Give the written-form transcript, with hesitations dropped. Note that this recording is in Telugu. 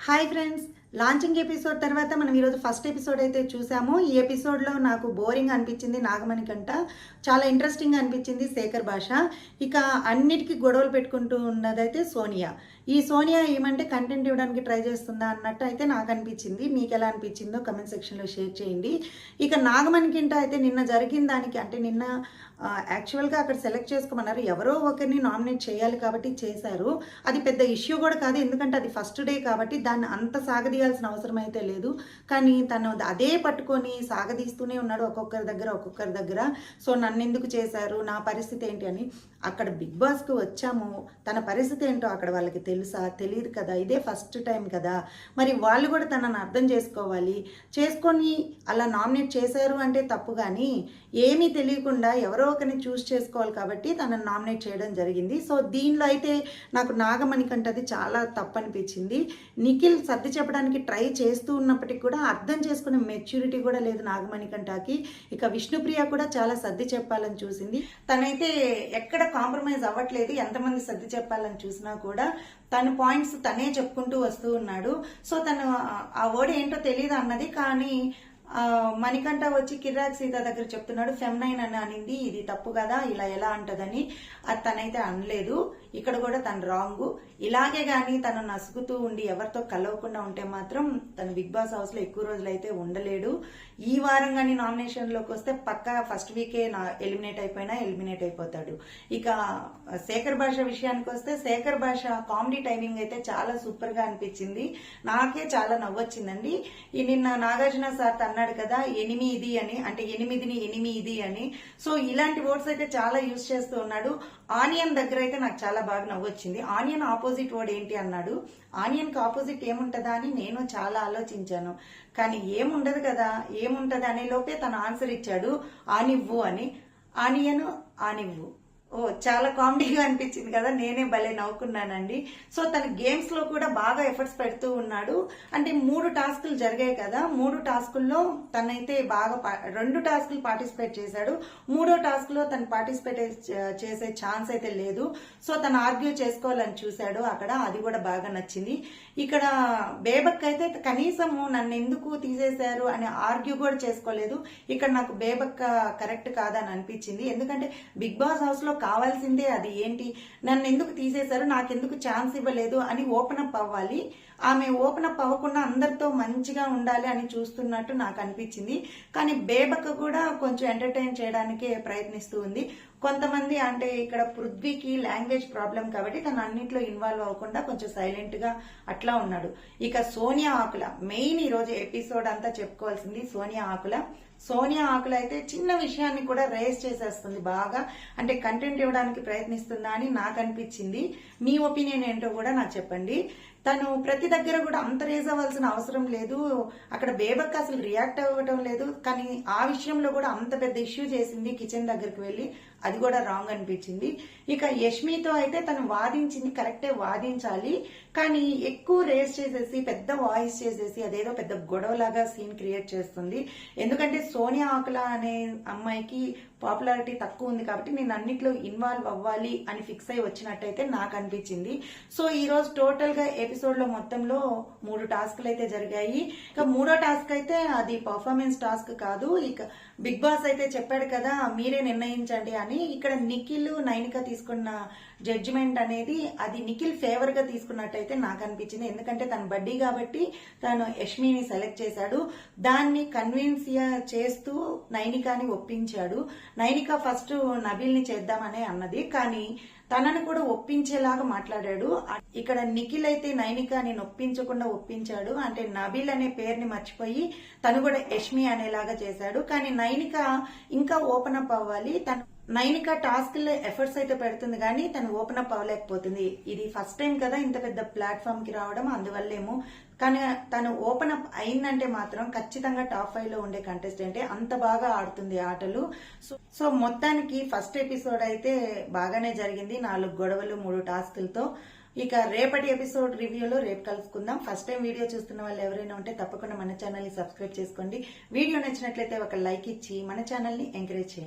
హాయ్ ఫ్రెండ్స్, లాంచింగ్ ఎపిసోడ్ తర్వాత మనం ఈరోజు ఫస్ట్ ఎపిసోడ్ అయితే చూసాము. ఈ ఎపిసోడ్లో నాకు బోరింగ్ అనిపించింది నాగమణి కంట, చాలా ఇంట్రెస్టింగ్ అనిపించింది శేఖర్ భాష. ఇక అన్నిటికీ గొడవలు పెట్టుకుంటూ ఉన్నదైతే సోనియా. ఈ సోనియా ఏమంటే కంటెంట్ ఇవ్వడానికి ట్రై చేస్తుందా అన్నట్టు అయితే నాకు అనిపించింది. మీకు ఎలా అనిపించిందో కమెంట్ సెక్షన్లో షేర్ చేయండి. ఇక నాగమణి కింట అయితే నిన్న జరిగిన దానికి, అంటే నిన్న యాక్చువల్గా అక్కడ సెలెక్ట్ చేసుకోమన్నారు, ఎవరో ఒకరిని నామినేట్ చేయాలి కాబట్టి చేశారు. అది పెద్ద ఇష్యూ కూడా కాదు, ఎందుకంటే అది ఫస్ట్ డే కాబట్టి దాన్ని అంత సాగదీయాల్సిన అవసరం అయితే లేదు. కానీ తను అదే పట్టుకొని సాగదీస్తూనే ఉన్నాడు ఒక్కొక్కరి దగ్గర. సో నన్ను ఎందుకు చేశారు, నా పరిస్థితి ఏంటి అని. అక్కడ బిగ్ బాస్కి వచ్చాము, తన పరిస్థితి ఏంటో అక్కడ వాళ్ళకి తెలుసా? తెలియదు కదా, ఇదే ఫస్ట్ టైం కదా. మరి వాళ్ళు కూడా తనని అర్థం చేసుకొని అలా నామినేట్ చేశారు అంటే తప్పు, కానీ ఏమీ తెలియకుండా ఎవరో ఒకరిని చూస్ చేసుకోవాలి కాబట్టి తనని నామినేట్ చేయడం జరిగింది. సో దీనిలో అయితే నాకు నాగమణి కంటే అది చాలా తప్పు అనిపించింది. నిఖిల్ సర్ది చెప్పడానికి ట్రై చేస్తూ ఉన్నప్పటికీ కూడా అర్థం చేసుకునే మెచ్యూరిటీ కూడా లేదు నాగమణి కంటకి. ఇక విష్ణుప్రియ కూడా చాలా సర్ది చెప్పాలని చూసింది, తనైతే ఎక్కడ కాంప్రమైజ్ అవ్వట్లేదు. ఎంతమంది సర్ది చెప్పాలని చూసినా కూడా తన పాయింట్స్ తనే చెప్పుకుంటూ వస్తూ ఉన్నాడు. సో తను ఆ వర్డ్ ఏంటో తెలియదు అన్నది, కానీ మణికంఠ వచ్చి కిర్రాక్ సీత దగ్గర చెప్తున్నాడు, ఫెమ్నైన్ అని అనింది, ఇది తప్పు కదా, ఇలా ఎలా అంటదని. అది తనైతే అనలేదు. ఇక్కడ కూడా తను రాంగ్. ఇలాగే కానీ తను నసుగుతూ ఉండి ఎవరితో కలవకుండా ఉంటే మాత్రం తను బిగ్ బాస్ హౌస్ లో ఎక్కువ రోజులు అయితే ఉండలేడు. ఈ వారం కానీ నామినేషన్లోకి వస్తే పక్కా ఫస్ట్ వీకే ఎలిమినేట్ అయిపోతాడు. ఇక శేఖర్ భాష విషయానికి వస్తే, శేఖర్ భాష కామెడీ టైమింగ్ అయితే చాలా సూపర్ గా అనిపించింది. నాకే చాలా నవ్వొచ్చిందండి. నిన్న నాగార్జున సార్ అన్నాడు కదా 8 అని, అంటే 8ని 8 అని. సో ఇలాంటి వర్డ్స్ అయితే చాలా యూజ్ చేస్తూ ఉన్నాడు. ఆనియన్ దగ్గర అయితే నాకు చాలా బాగా నవ్వొచ్చింది. ఆనియన్ ఆపోజిట్ వర్డ్ ఏంటి అన్నాడు. ఆనియన్ కి ఆపోజిట్ ఏముంటదా అని నేను చాలా ఆలోచించాను, కానీ ఏముండదు కదా, ఏముంటది అనే లోపే తను ఆన్సర్ ఇచ్చాడు, ఆనివ్వు అని. ఆనియన్ ఆనివ్వు. చాలా కామెడీగా అనిపించింది కదా, నేనే భలే నవ్వుకున్నానండి. సో తన గేమ్స్ లో కూడా బాగా ఎఫర్ట్స్ పెడుతూ ఉన్నాడు. అంటే 3 టాస్కులు జరిగాయి కదా, 3 టాస్కుల్లో తనైతే బాగా 2 టాస్కులు పార్టిసిపేట్ చేశాడు. 3వ టాస్క్ లో తను పార్టిసిపేట్ చేసే ఛాన్స్ అయితే లేదు. సో తను ఆర్గ్యూ చేసుకోవాలని చూశాడు అక్కడ, అది కూడా బాగా నచ్చింది. ఇక్కడ బేబక్ అయితే కనీసం నన్ను ఎందుకు తీసేశారు అని ఆర్గ్యూ కూడా చేసుకోలేదు. ఇక్కడ నాకు బేబక్ కరెక్ట్ కాదని అనిపించింది. ఎందుకంటే బిగ్ బాస్ హౌస్ లో కావాల్సిందే అది, ఏంటి నన్ను ఎందుకు తీసేశారు, నాకెందుకు ఛాన్స్ ఇవ్వలేదు అని ఓపెన్ అప్ అవ్వాలి. ఆమె ఓపెన్ అప్ అవ్వకుండా అందరితో మంచిగా ఉండాలి అని చూస్తున్నట్టు నాకు అనిపించింది. కానీ బేబక్ కూడా కొంచెం ఎంటర్టైన్ చేయడానికే ప్రయత్నిస్తూ ఉంది. కొంతమంది అంటే ఇక్కడ పృథ్వీకి లాంగ్వేజ్ ప్రాబ్లం కాబట్టి తను అన్నింటిలో ఇన్వాల్వ్ అవ్వకుండా కొంచెం సైలెంట్ గా అట్లా ఉన్నాడు. ఇక సోనియా ఆకుల మెయిన్ ఈ రోజు ఎపిసోడ్ అంతా చెప్పుకోవాల్సింది సోనియా ఆకుల అయితే చిన్న విషయాన్ని కూడా రేస్ చేసేస్తుంది బాగా, అంటే కంటెంట్ ఇవ్వడానికి ప్రయత్నిస్తుందా అని నాకు అనిపించింది. మీ ఒపీనియన్ ఏంటో కూడా నాకు చెప్పండి. తను ప్రతి దగ్గర కూడా అంత రేజ్ అవ్వాల్సిన అవసరం లేదు. అక్కడ బేబక్ అసలు రియాక్ట్ అవ్వటం లేదు, కానీ ఆ విషయంలో కూడా అంత పెద్ద ఇష్యూ చేసింది కిచెన్ దగ్గరికి వెళ్లి, అది కూడా రాంగ్ అనిపించింది. ఇక యష్మితో అయితే తను వాదించింది కరెక్టే, వాదించాలి, కానీ ఎక్కువ రేస్ చేసేసి పెద్ద వాయిస్ చేసేసి అదేదో పెద్ద గొడవలాగా సీన్ క్రియేట్ చేస్తుంది. ఎందుకంటే సోనియా ఆకుల అనే అమ్మాయికి పాపులారిటీ తక్కువ ఉంది కాబట్టి నేను అన్నిట్లో ఇన్వాల్వ్ అవ్వాలి అని ఫిక్స్ అయి వచ్చినట్టయితే నాకు అనిపించింది. సో ఈ రోజు టోటల్ గా ఎపిసోడ్ లో మొత్తంలో 3 టాస్క్లు అయితే జరిగాయి. ఇక 3వ టాస్క్ అయితే అది పర్ఫార్మెన్స్ టాస్క్ కాదు. ఇక బిగ్ బాస్ అయితే చెప్పాడు కదా మీరే నిర్ణయించండి అని. ఇక్కడ నిఖిల్ నైనిక తీసుకున్న జడ్జిమెంట్ అనేది అది నిఖిల్ ఫేవర్ గా తీసుకున్నట్టయితే నాకు అనిపించింది. ఎందుకంటే తన బడ్డీ కాబట్టి తను యష్మిని సెలెక్ట్ చేశాడు. దాన్ని కన్విన్స్ చేస్తూ నైనికాని ఒప్పించాడు. నైనిక ఫస్ట్ నబీల్ ని చేద్దామనే అన్నది, కానీ తనని కూడా ఒప్పించేలాగా మాట్లాడాడు. ఇక్కడ నిఖిల్ అయితే నైనికాని ఒప్పించకుండా ఒప్పించాడు, అంటే నబీల్ అనే పేరుని మర్చిపోయి తను కూడా యష్మి అనేలాగా చేశాడు. కానీ నైనిక ఇంకా ఓపెన్ అప్ అవ్వాలి. నైనిక టాస్క్ లో ఎఫర్ట్స్ అయితే పెడుతుంది, కానీ తను ఓపెన్ అప్ అవ్వలేకపోతుంది. ఇది ఫస్ట్ టైం కదా ఇంత పెద్ద ప్లాట్ఫామ్ కి రావడం, అందువల్లేమో. కానీ తను ఓపెన్ అప్ అయిందంటే మాత్రం ఖచ్చితంగా టాప్ 5 లో ఉండే కంటెస్టెంటే, అంత బాగా ఆడుతుంది ఆటలు. సో మొత్తానికి ఫస్ట్ ఎపిసోడ్ అయితే బాగానే జరిగింది, 4 గొడవలు 3 టాస్కులతో. ఇక రేపటి ఎపిసోడ్ రివ్యూలో రేపు కలుసుకుందాం. ఫస్ట్ టైం వీడియో చూస్తున్న వాళ్ళు ఎవరైనా ఉంటే తప్పకుండా మన ఛానల్ ని సబ్స్క్రైబ్ చేసుకోండి. వీడియో నచ్చినట్లయితే ఒక లైక్ ఇచ్చి మన ఛానల్ ని ఎంకరేజ్ చేయండి.